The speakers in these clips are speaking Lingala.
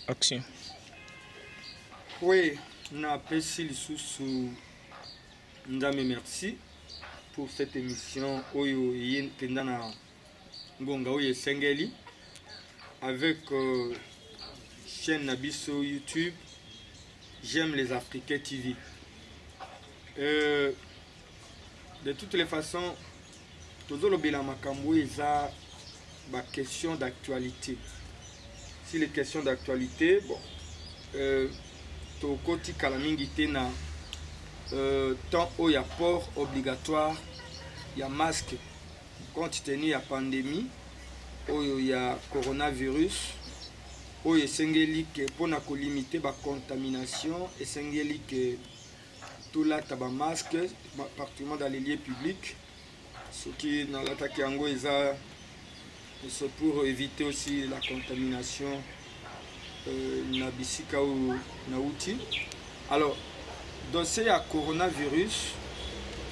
Action. Oui, na pesi lisusu ndame merci pour cette émission oyo yentenda na ngonga oyo esengeli avec chaîne Nabiso YouTube J'aime les Africains TV. De toutes les façons, toujours le bilan makambo eza ba question d'actualité. Si les questions d'actualité, bon, tokoti kalamingi tena tant où il y a port obligatoire, il y a masque compte tenu ya pandémie, où il y a coronavirus, où il sengeli que pour na ko limiter ba contamination et sengeli que tout là taba masque particulièrement dans les lieux publics, ce qui dans l'attaque yango eza c'est pour éviter aussi la contamination na bisika ou na outil. Alors dossier à coronavirus,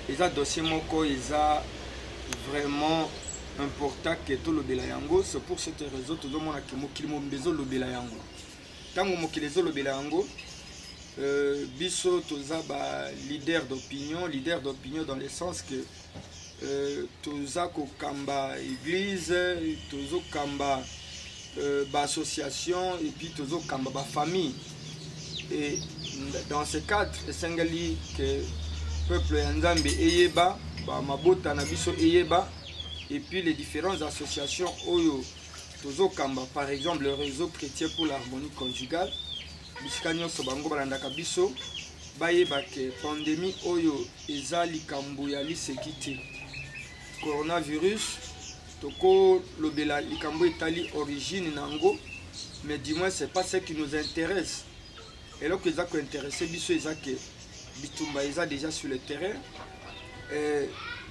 ils a dossier moko ils a vraiment important que tout le belayango. C'est pour cette raison tout le monde a qui mokili mombezo le belayango. Tango mokili zo le belayango, biso toza ba leader d'opinion dans le sens que toza ko kamba église, tozo kamba ba association et puis tozo kamba ba famille. Et dans ce cadre, esengeli que peuple nzambe eyeba ba mabota na biso eyeba et puis les différentes associations oyo tozo kamba, par exemple le réseau chrétien pour l'harmonie conjugale bisika nyonso bango balandaka biso bayeba ke pandémie oyo eza likambo ya liseki te. Coronavirus toko lobela likambo etali origine nango, mais du moins c'est pas ce qui nous intéresse. Et là que ça qui intéresse biso eza ke bitumba eza déjà sur le terrain.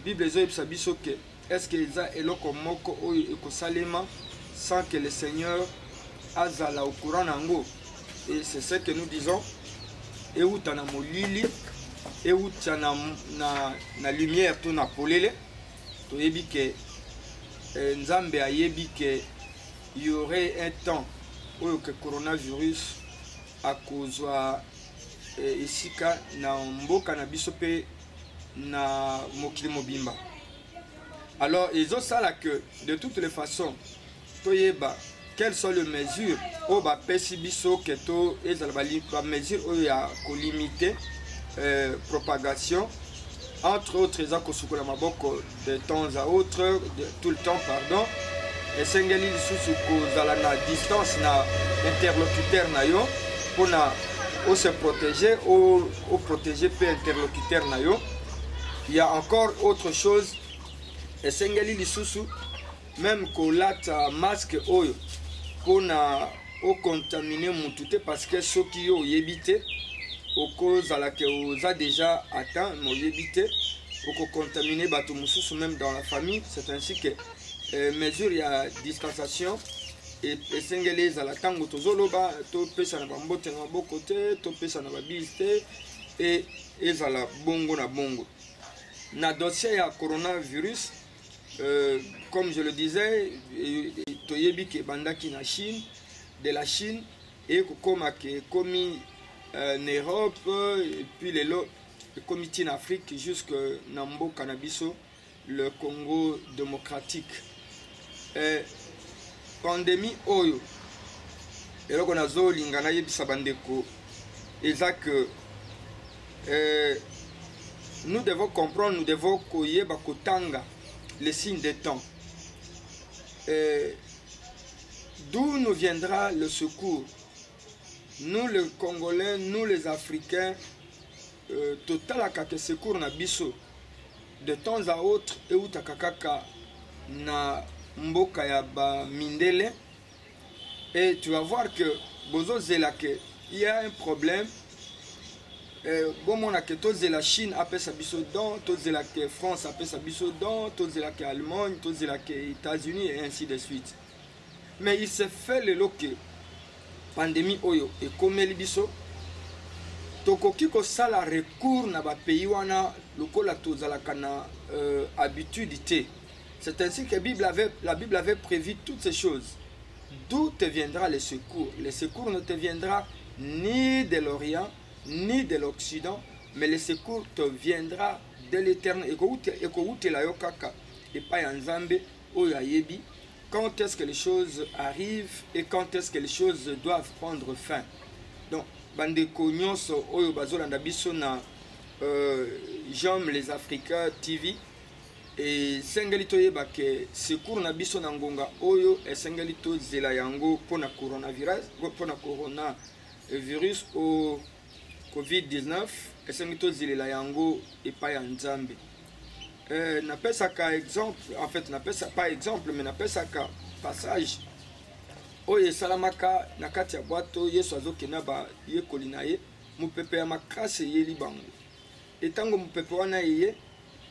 Bible ezo biso ke est-ce que eza eloko moko oyo ekosalema sans que le Seigneur azala au courant nango. Et c'est ce que nous disons. Et où tu as molili, et où tu as na lumière, tu as polele, tu as dit que Nzambe a dit qu'il y aurait un temps où le coronavirus a causé ici na mboka na bisope na mokili mobimba. Alors ils ont ça là que de toutes les façons, toyeba quelles sont les mesures au bas pesibiso que to et la mesure où il y a limiter propagation entre autres les akosukola maboko de temps à autre tout le temps pardon et sengeli sous kozala na distance na interlocuteur na yo pour na se protéger ou protéger peu interlocuteur na yo. Il y a encore autre chose et sengeli lisusu même kolata masque oyo pour na contaminer mututé parce que ceux qui ont évité au cause à laquelle on a déjà atteint nous éviter pour contaminer bateau mususu même dans la famille. C'est ainsi que mesure il y a distanciation et sengeli à la tango tozoloba to pesa na bambote na bokote to pesa na babiste et ezala bongo na bongo na dossier à coronavirus. Comme je le disais, toyebi ke bandaki na Chine, de la Chine et kokoma ke komi en Europe et puis les comité en Afrique jusque Nambo Cannabiso, le Congo démocratique. Pandémie oyo et là on a zo lingana yebisa bandeko eza que nous devons comprendre, nous devons koyeba kotanga les signes des temps. D'où nous viendra le secours? Nous les Congolais, nous les Africains, total à kake secours na biso de temps à autre et ou takakaka na mboka ya ba mindele et tu vas voir que bozo zelake il y a un problème. Bon mon a que tous la Chine appelle sa biso don, tous la que France appelle sa biso don, tous la que Allemagne, tous la que États-Unis et ainsi de suite. Mais il se fait le loke pandémie oyo et comme les biso tokoki ko sala recours na ba pays wana lokola tozala kana habitude. C'est ainsi que la Bible avait prévu toutes ces choses. d'où te viendra le secours? Le secours ne te viendra ni de l'Orient, ni de l'Occident, mais le secours te viendra de l'Éternel. Et pas en Zambé, quand est-ce que les choses arrivent et quand est-ce que les choses doivent prendre fin. Donc, bandeko nyonso oyo bazolanda biso na J'aime les Africains TV et sengeli toyeba ke secours na biso na ngonga oyo esengeli to zela yango pona coronavirus au COVID-19 esengeli to zela yango epai ya Nzambe. Napesaka exemple, en fait napesa pas exemple mais napesaka passage oyo esalamaka na kati ya bwato Yesu azokenda ba yekoli na ye mupepe ya makasi yeli bango. Etango mupepe wana ye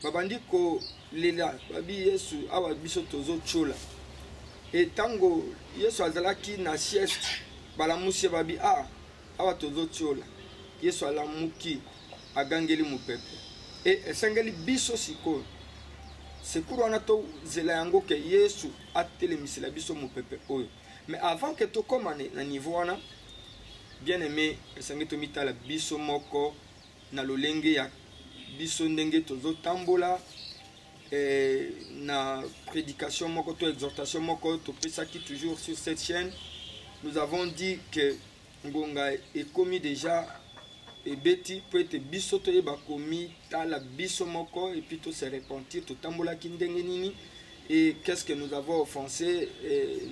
babandi ko lela babi Yesu awa biso tozo chola. Etango Yesu azalaki na sieste balamusi babi awa tozo chola. Yesu alamuki agangeli mupepe. Esengeli biso siko secours wana to zela yango ke Yesu atelemisela biso mupepe oyo. Mais avant que to komane na niveau wana, bien aimé, esengeli to mitala biso moko na lolenge ya biso ndenge tozo tambola na prédication moko to exhortation moko to pesaki toujours sur cette chaîne. Nous avons dit que ngonga est commis déjà et beti peut être biso to yeba komi tala biso moko et puis to se repentir to tambola kindenge nini. Et qu'est-ce que nous avons offensé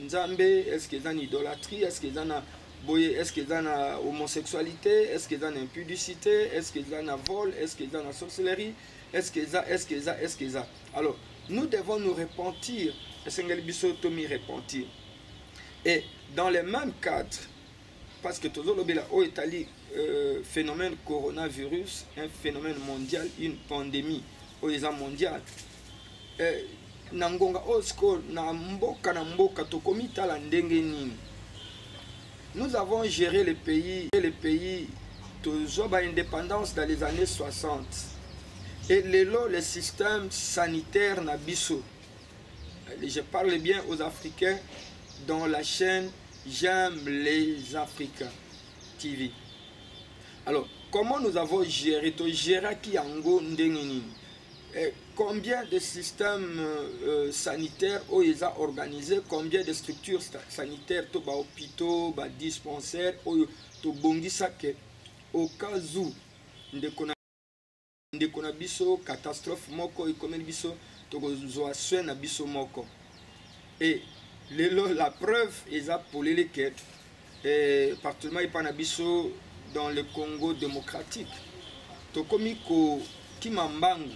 Nzambe? Est-ce qu'il y a une idolâtrie? Est-ce qu'il y a une est-ce qu'il y a une homosexualité? Est-ce qu'il y a une impudicité? Est-ce qu'il y a un vol? Est-ce qu'il y a une sorcellerie? Est-ce qu'il y a Alors, nous devons nous repentir. Et dans le même cadre, parce que toujours le Italie, phénomène coronavirus, un phénomène mondial, une pandémie, mondiale. Nangonga osko na mboka tokomita la ndenge nini. Nous avons géré le pays toujours à indépendance dans les années 60. Et le système sanitaire na biso. Je parle bien aux Africains dans la chaîne J'aime les Africains TV. Alors, comment nous avons géré to gérer qui ango ndenge nini? Combien de systèmes sanitaires ont organisé, combien de structures sanitaires, to ba hôpitaux, ba dispensaires, to bongisa ke au cas où ndekona biso catastrophe moko ikomeli biso to kozwa soin na biso moko. Et la preuve est pour les quêtes particulièrement ipana biso dans le Congo démocratique. To komiko kimambangu.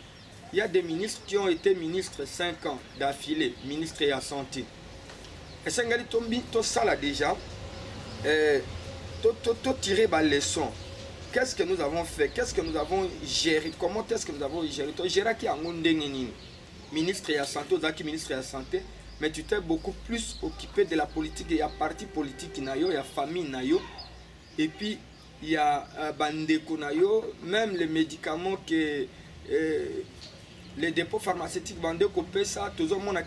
Il y a des ministres qui ont été ministres 5 ans d'affilée, ministres de la santé. Et Sengali Tombi, tout ça là déjà, tout tirer la leçon. Qu'est-ce que nous avons fait? Qu'est-ce que nous avons géré? Comment est-ce que nous avons géré? Tu gères qui a un ministre de la santé, ministre de la santé, mais tu t'es beaucoup plus occupé de la politique. Il y a parti politique, il y a famille, et puis il y a Bandeko, même les médicaments que. Les dépôts pharmaceutiques vendent copier ça tout le monde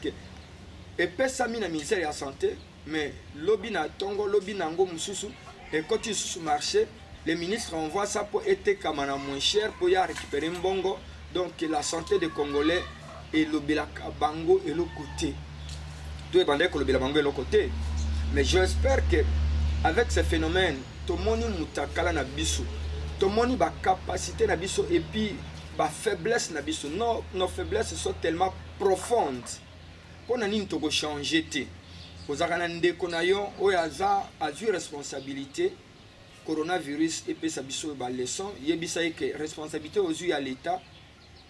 et pesa mina ministère de la santé mais lobby na tongo lobby nango mususu et quand tu sur marché les ministres envoient ça pour être kamana moins cher pour y récupérer mbongo donc la santé des Congolais et lobby la bango et le côté tout bandé que lobby la bango et le côté mais j'espère que avec ce phénomène tout le monde mutakala na biso tout le monde ba capacité na biso et puis ba faiblesse na biso. Nos faiblesses sont tellement profondes. Pour nani to go changer te. Ozakana ndeko na yo oyaza a vu responsabilité coronavirus et pesa biso ba leçon yebisa que responsabilité aux yeux à l'état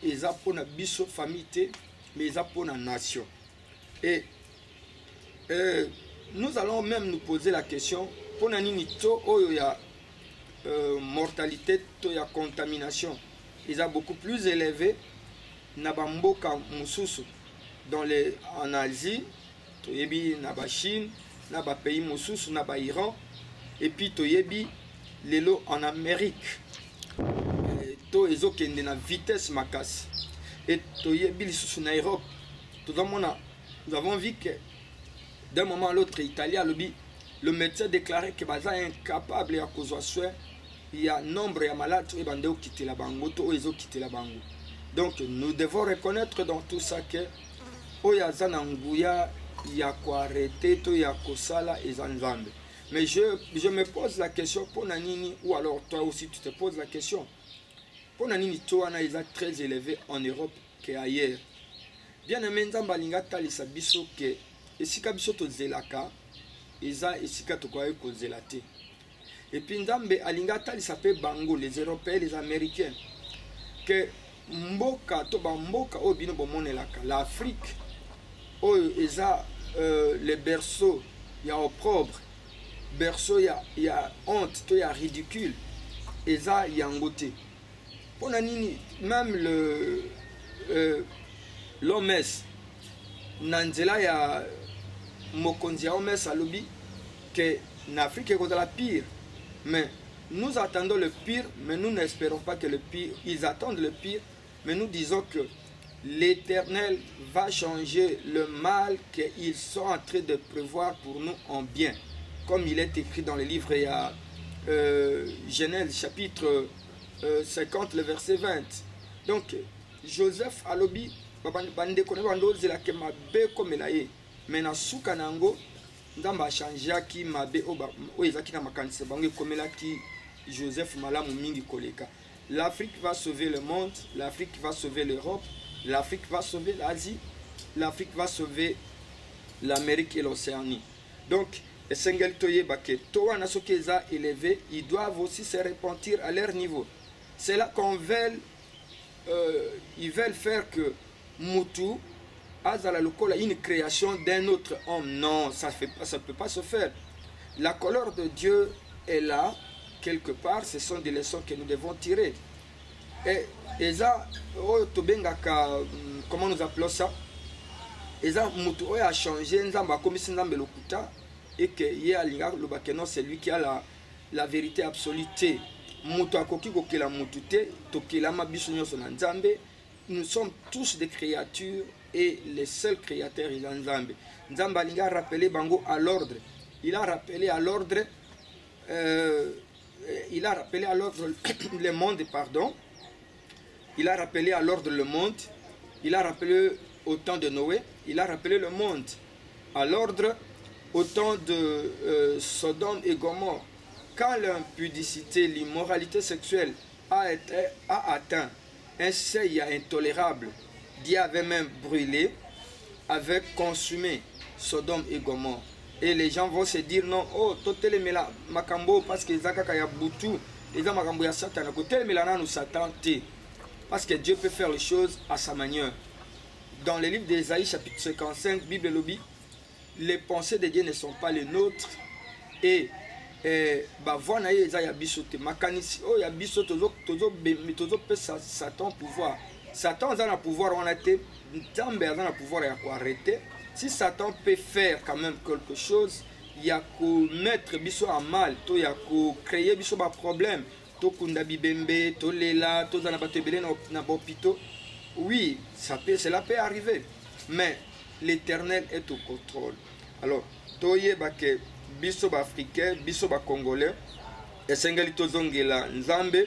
et za pona biso famille mais za pona nation. Et nous allons même nous poser la question pour nani to oyo ya mortalité to ya contamination. Ils sont beaucoup plus élevés Nabamboka Mususu en Asie, Toyebi Naba Chine, Naba pays Mususu, Naba Iran, et puis Toyebi Lelo en Amérique. To ezo kende na vitesse makasi. Et Toyebi Lisusu na Europe. Nous avons vu que d'un moment à l'autre Italie alobi le médecin déclarait que baza incapable ya kozwa soin il y a nombre de malades et bande quitter la bango to ezo quitter la bango. Donc nous devons reconnaître dans tout ça que oya zana nguya ya ko arrêter to ya kosala ezanzambe. Mais je me pose la question pour Nanini, ou alors toi aussi tu te poses la question. Pour Nanini, toi, on a très élevé en Europe qu'ailleurs. Bien aimé, Nzamba linga talisa biso ke esika biso to zelaka, eza esika to kwaye ko zelate. Et puis Nzambe alinga talisa pe bango les Européens, les Américains que mboka to ba mboka o bino bomonelaka l'Afrique o eza les berceaux ya opprobre. Berceau, il y a honte, il y a ridicule. Et ça, il y a un côté. Même l'OMS, Nanzela, il y a Mokonzia OMS à lobby, que l'Afrique est la pire. Mais nous attendons le pire, mais nous n'espérons pas que le pire. Ils attendent le pire, mais nous disons que l'Éternel va changer le mal qu'ils sont en train de prévoir pour nous en bien. Comme il est écrit dans le livre, il y a Genèse chapitre 50, le verset 20. Donc, Joseph Alobi, bande kone bando zela ke mabe comme la ye. Mais na suka nango, ndamba changea ki mabe o ezaki na makanise bango comme la ki Joseph malamu mingi koleka. L'Afrique va sauver le monde, l'Afrique va sauver l'Europe, l'Afrique va sauver l'Asie, l'Afrique va sauver l'Amérique et l'Océanie. Donc, et Sengel Toye Bake, Toa Nasokeza élevés, ils doivent aussi se repentir à leur niveau. C'est là qu'on veut, ils veulent faire que Moutou, Azala Lokola, une création d'un autre homme. Non, ça ne peut pas se faire. La couleur de Dieu est là, quelque part, ce sont des leçons que nous devons tirer. Et ça, comment nous appelons ça? Et ça, Moutou a changé, Nzamba comme si Nzambe Lokuta. Et que c'est lui qui a la vérité absolue. Nous sommes tous des créatures et les seuls créateurs sont Nzambe. Nzambe a rappelé Bango à l'ordre. Il a rappelé à l'ordre le monde, pardon. Il a rappelé à l'ordre le monde. Il a rappelé au temps de Noé. Il a rappelé le monde à l'ordre au temps de Sodome et Gomorrhe, quand l'impudicité, l'immoralité sexuelle a atteint un seuil intolérable, Dieu avait même brûlé, avait consumé Sodome et Gomorrhe. Et les gens vont se dire non, oh, totele mela makambo parce que Zaka ya butu, les gens makambo ya Satan, totele mela nous Satan té, parce que Dieu peut faire les choses à sa manière. Dans le livre d'Ésaïe chapitre 55, Bible lobby, les pensées de Dieu ne sont pas les nôtres et voilà ya bisote makanisi oh ya biso tozo pesa Satan pouvoir. Satan a un pouvoir on a été Nzambe a un pouvoir ya ko arrêter. Si Satan peut faire quand même quelque chose, il y a ko mettre biso à mal, to ya ko créer biso ba problème, to kunda bibembe, to lela, to zana batebele na bopito. Oui, cela peut arriver, mais l'Éternel est au contrôle. Alors, toye bake biso ba africain, biso ba congolais, et sengeli tozongela Nzambe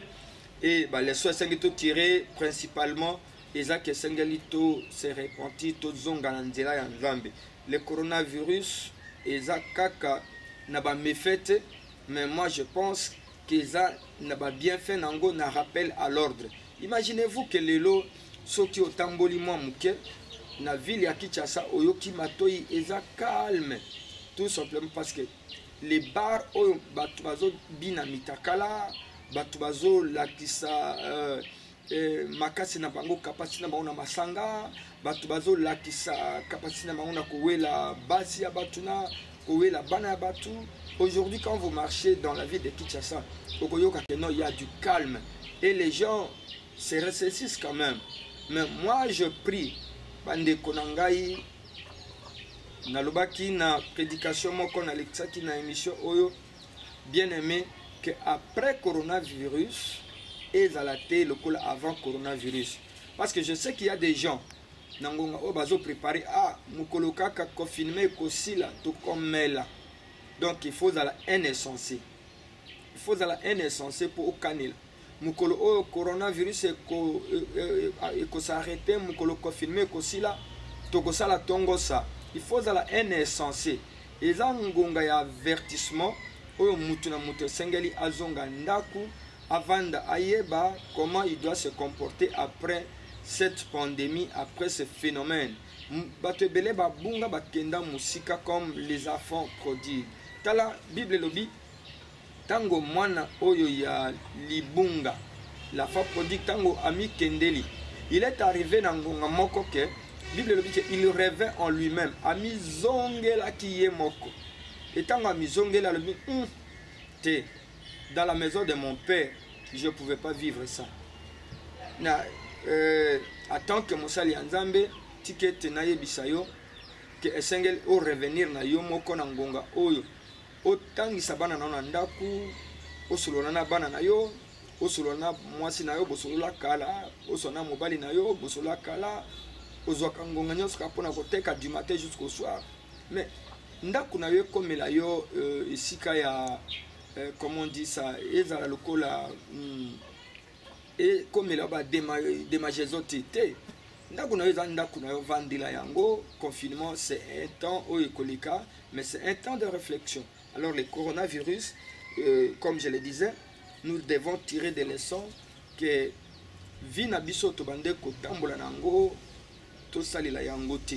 et les leçons sengeli to tirer principalement ezaki sengeli to se repentir to zonga na nzela ya Nzambe. Le coronavirus ezakaka na ba méfait, mais moi je pense qu'eza na ba bien fait nango na rappel à l'ordre. Imaginez-vous que lelo soki otamboli mwa muke na ville ya Kinshasa oyoki matoi eza calme, tout simplement parce que les bars oyo batu bazo bina mitakala, batu bazo lakisa makasi na bango kapasi na bango na masanga, batu bazo lakisa kapasi na bango na kowela basi ya batu na kowela bana ya batu. Aujourd'hui quand vous marchez dans la ville de Kinshasa, okoyoka que non, il y a du calme et les gens se ressaisissent quand même. Mais moi je prie bande konangai nalobaki na prédication moko na lexaki na émission oyo bien aimé que après coronavirus ezalate lokola avant coronavirus, parce que je sais qu'il y a des gens nangonga o bazo préparer ah mukolo kaka confinement kosila to komela. Donc il faut la un essentiel. Il faut la un essentiel pour okanela. Mukolo o coronavirus ko s'arrêter mukolo confinement kosila to kosala tongo ça. Il faut la un essentiel. Eza ngonga ya avertissement oyo mutu na mutu sengeli azonga ndaku avant ayeba comment il doit se comporter après cette pandémie, après ce phénomène. Bato ebele babunga bakenda musika comme les enfants prodigues. Tala Bible lobi tango mwana oyo ya libunga la femme prodigue tango ami kendeli. Il est arrivé na ngonga moko ke Bible lobi ke il rêvait en lui-même ami zongela kiye moko. Et tango ami zongela lobi te dans la maison de mon père, je ne pouvais pas vivre ça. Attends que Moussali Anzambe, ticket na yebisayo, que esengel o revenir na yo moko na ngonga oyo. O tangi sabana na ndaku, o solona na bana na yo, o solona mwasi na yo bosolola kala, o sona mobali na yo bosolola kala, o zoka ngonga nyos kapona koteka du matin jusqu'au soir. Mais ndaku na yo komela yo isika ya comment on dit ça, ezala lokola et comme il a des majorités, confinement c'est un temps au écolica, mais c'est un temps de réflexion. Alors le coronavirus, comme je le disais, nous devons tirer des leçons que vina biso to bande ko tambola nango to salila yango te.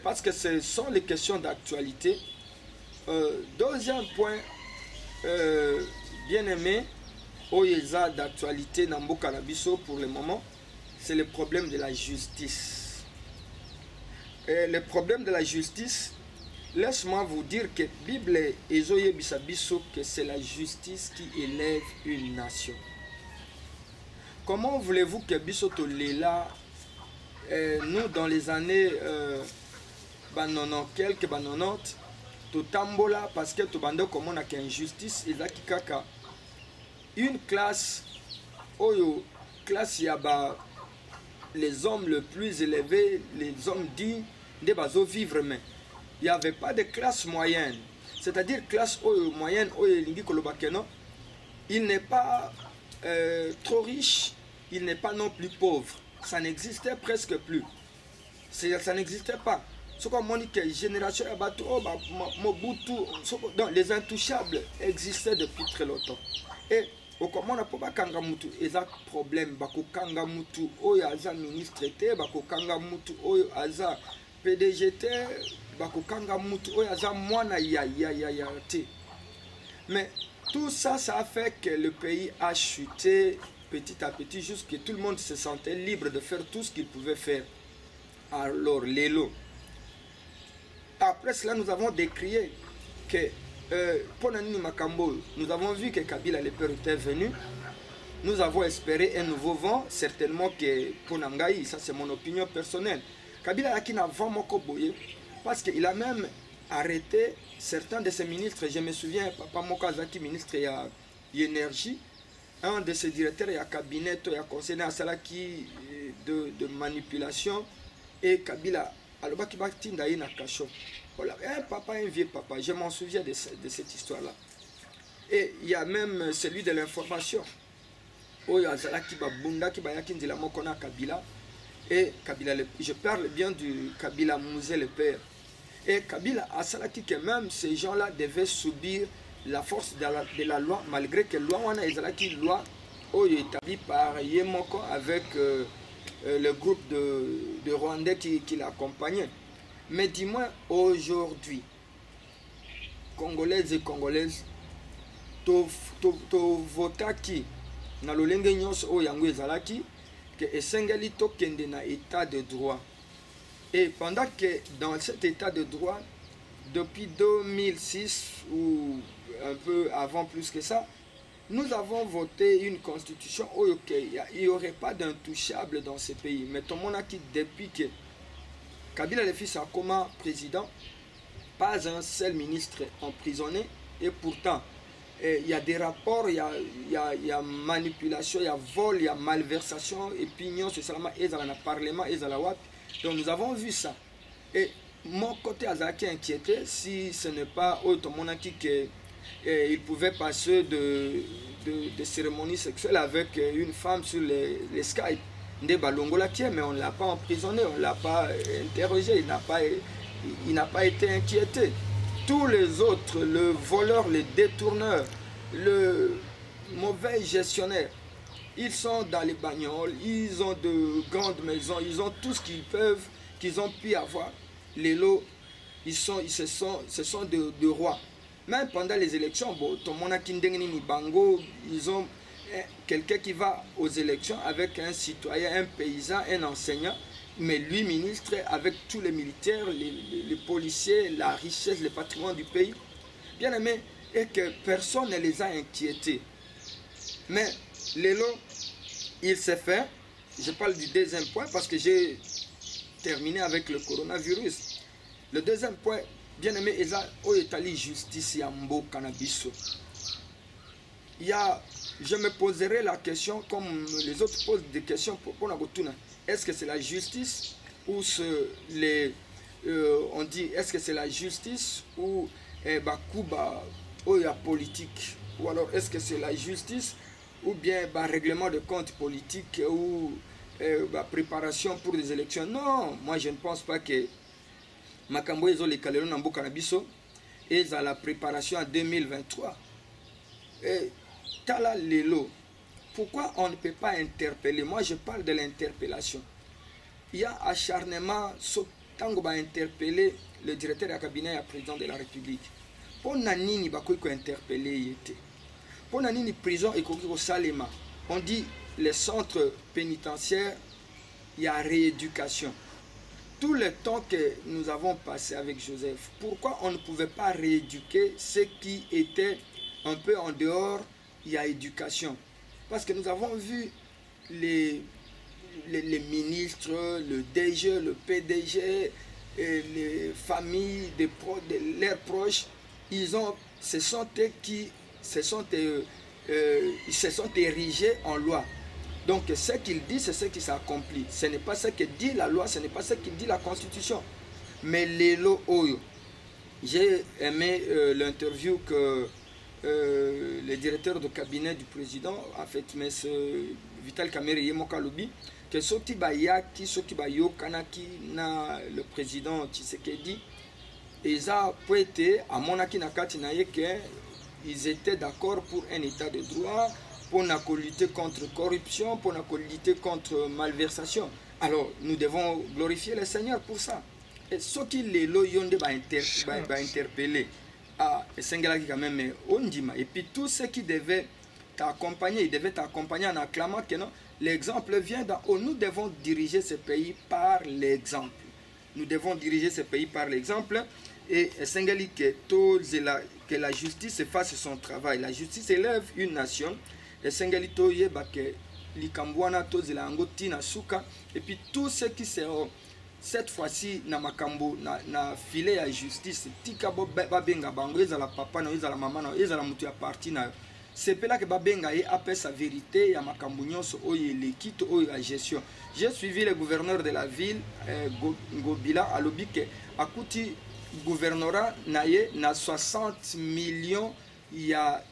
Parce que ce sont les questions d'actualité. Deuxième point, bien aimé, Oyeza d'actualité Namboka Nabiso pour le moment, c'est le problème de la justice. Le problème de la justice, laisse-moi vous dire que Bible et Zoye Bisabiso, que c'est la justice qui élève une nation. Comment voulez-vous que Bisoto Lela, nous dans les années 90, to tambola parce que to bande comme on a qu'une justice et là qui kaka une classe oyo classe yaba les hommes les plus élevés, les hommes dignes de bazo vivre, mais il n'y avait pas de classe moyenne, c'est-à-dire classe oyo moyenne oyo lingi kolobakeno, il n'est pas trop riche, il n'est pas non plus pauvre, ça n'existait presque plus, ça n'existait pas. Ce qu'on dit que génération Mobutu, donc les intouchables existaient depuis très longtemps. Et au comment on n'a pas kanga mutu, ils ont problème, bako kanga mutu, oyo aza ministre te, bako kanga mutu, oyo aza PDG te, bako kanga mutu, oyo aza mwana ya te. Mais tout ça, ça a fait que le pays a chuté petit à petit, jusqu'à tout le monde se sentait libre de faire tout ce qu'il pouvait faire. Alors, l'élo. Après cela, nous avons décrié que Ponani Makambo, nous avons vu que Kabila le père était venu. Nous avons espéré un nouveau vent, certainement que Ponangaï, ça c'est mon opinion personnelle. Kabila a un vent mokoboye parce qu'il a même arrêté certains de ses ministres. Je me souviens, Papa Mokazaki, ministre de l'énergie, un de ses directeurs, il y a cabinet, il y a conseiller à Salaki de manipulation, et Kabila. Alors, un papa, un vieux papa, je m'en souviens de cette histoire-là. Et il y a même celui de l'information. Et Kabila, je parle bien du Kabila Mouzé le père. Et Kabila a salaki que même ces gens-là devaient subir la force de la loi, malgré que la loi wana ezalaki loi établie par Yemoko avec le groupe de Rwandais qui l'accompagnait. Mais dis-moi, aujourd'hui, Congolaises et Congolaises, to votaki na lolenge nyonso o yango ezalaki que esengeli to kende na état de droit. Et pendant que dans cet état de droit, depuis 2006 ou un peu avant plus que ça, nous avons voté une constitution où il n'y aurait pas d'intouchable dans ce pays. Mais tout le monde a dit depuis que Kabila le fils a comme président, pas un seul ministre emprisonné. Et pourtant, il y a des rapports, il y a manipulation, il y a vol, il y a malversation, et puis non, c'est seulement ils dans le parlement, ils dans la WAP. Donc nous avons vu ça. Et mon côté Azaki inquiété si ce n'est pas autre monarchie qu'il pouvait passer de cérémonies sexuelles avec une femme sur les Skype. Mais on ne l'a pas emprisonné, on ne l'a pas interrogé, il n'a pas été inquiété. Tous les autres, le voleur, les détourneurs, le mauvais gestionnaire, ils sont dans les bagnoles, ils ont de grandes maisons, ils ont tout ce qu'ils peuvent, qu'ils ont pu avoir. Les lots, ce sont de rois. Même pendant les élections, bon, Bango, ils ont quelqu'un qui va aux élections avec un citoyen, un paysan, un enseignant, mais lui ministre avec tous les militaires, les policiers, la richesse, le patrimoine du pays. Bien aimé, et que personne ne les a inquiétés. Mais l'élo, il s'est fait. Je parle du deuxième point parce que j'ai terminé avec le coronavirus. Le deuxième point, bien aimé, il y a justice yambo cannabis. Je me poserai la question, comme les autres posent des questions pour la retourner. Est-ce que c'est la justice ou on dit est-ce que c'est la justice ou la politique? Ou alors est-ce que c'est la justice ou bien règlement de compte politique ou préparation pour les élections? Non, moi je ne pense pas que Makambo et les Calérons Nambo Canabiso et à la préparation en 2023. Et Tala Lelo, pourquoi on ne peut pas interpeller? Moi je parle de l'interpellation. Il y a acharnement, Tango va interpeller le directeur du cabinet et le président de la République. Pour Nanini, il faut interpeller. Pour Nanini, prison et Salema, on dit les centres pénitentiaires, il y a rééducation. Tout le temps que nous avons passé avec Joseph, pourquoi on ne pouvait pas rééduquer ceux qui étaient un peu en dehors, il y a éducation? Parce que nous avons vu les ministres, le DG, le PDG, et les familles, leurs proches, ils se sont érigés en loi. Donc ce qu'il dit, c'est ce qui s'accomplit. Ce n'est pas ce que dit la loi, ce n'est pas ce que dit la Constitution. Mais Lelo Oyo, j'ai aimé l'interview que le directeur de cabinet du président, en fait, M. Vital Kamerhe Yemoka Lobi, que Soki Bayaki, Soki Bayo Kanaki, le président Tshisekedi, ils ont été à Monaki Nakati Naye qu'ils étaient d'accord pour un état de droit, pour lutter contre la corruption, pour lutter contre malversation. Alors, nous devons glorifier le Seigneur pour ça. Et ce qui les loyonde va interpeller à Sengalaki quand même, Ondima. Et puis tous ceux qui devaient t'accompagner, ils devaient t'accompagner en acclamant que non, l'exemple vient d'en haut. Nous devons diriger ce pays par l'exemple. Nous devons diriger ce pays par l'exemple. Et Sengali que la justice fasse son travail. La justice élève une nation. Et Sengali Toye que Likambwana Tozela Angotina Suka. Et puis tous ceux qui seront cette fois-ci na makambo na filet à justice tika babenga bango ezala papa na ezala mama na ezala mutu ya parti na c'est là que babenga et après sa vérité ya makambo nyonso oyo l'équipe oyo la gestion. J'ai suivi le gouverneur de la ville Ngobila alobi ke akuti gouvernorat naye na 60 millions ya